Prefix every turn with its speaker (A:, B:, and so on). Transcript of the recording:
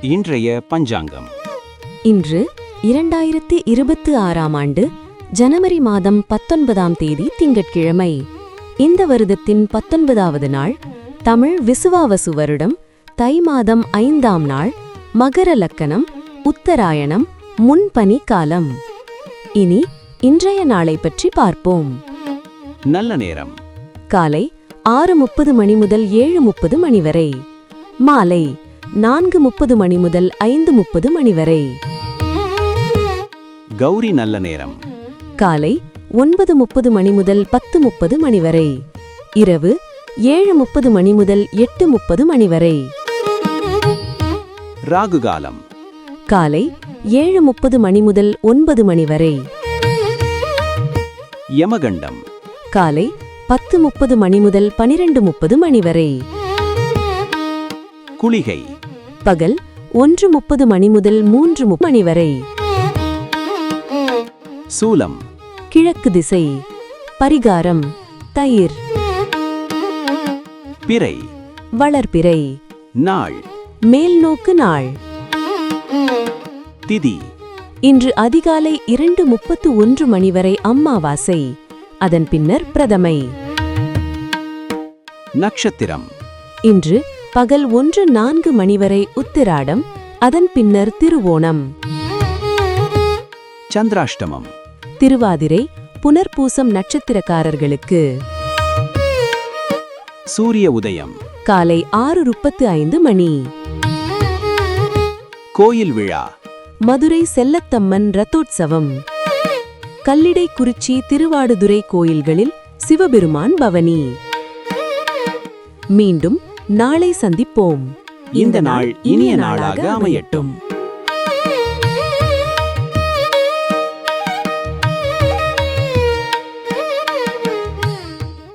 A: இன்றைய பஞ்சாங்கம்.
B: இன்று 2026ஆம் ஆண்டு ஜனவரி மாதம் 19ஆம் தேதி திங்கட்கிழமை. இந்த வருடத்தின் 19வது நாள், தமிழ் விசுவாவசு வருடம், தை மாதம் 5ஆம் நாள், மகர லக்கணம், உத்தராயணம், முன்பனி காலம். இனி இன்றைய நாளை பற்றி பார்ப்போம்.
A: நல்ல நேரம்
B: காலை 6:30 மணி முதல் 7:30 மணி வரை. மாலை 4:30 மணி முதல் 5:30 மணி வரை.
A: கௌரி நல்ல நேரம்
B: காலை 9:30 மணி முதல் 10:30 மணி வரை. இரவு 7:30 மணி முதல் 8:30 மணி வரை.
A: ராகு காலம்
B: காலை 7:30 மணி முதல் 9 மணி வரை.
A: யமகண்டம்
B: காலை 10:30 மணி முதல் 12:30 மணி வரை.
A: குளிகை
B: பகல் 1:30 மணி முதல் 3:30 மணி வரை.
A: சூலம்
B: கிழக்கு திசை. பரிகாரம் தயிர்.
A: பிறை
B: வளர்பிறை.
A: நாள்
B: மேல்நோக்கு நாள்.
A: திதி
B: இன்று அதிகாலை 2:31 மணி வரை அம்மாவாசை, அதன் பின்னர் பிரதமை.
A: நட்சத்திரம்
B: இன்று பகல் 1:04 மணி வரை உத்திராடம், அதன் பின்னர் திருவோணம்.
A: சந்திராஷ்டமம்
B: திருவாதிரை, புனர்பூசம் நட்சத்திரக்காரர்களுக்கு.
A: சூரிய உதயம்
B: காலை 6:35 மணி.
A: கோயில் விழா
B: மதுரை செல்லத்தம்மன் ரதோற்சவம். கல்லிடைக்குறிச்சி, திருவாடுதுறை கோயில்களில் சிவபெருமான் பவனி. மீண்டும் நாளை சந்திப்போம்.
A: இந்த நாள் இனிய நாளாக அமையட்டும்.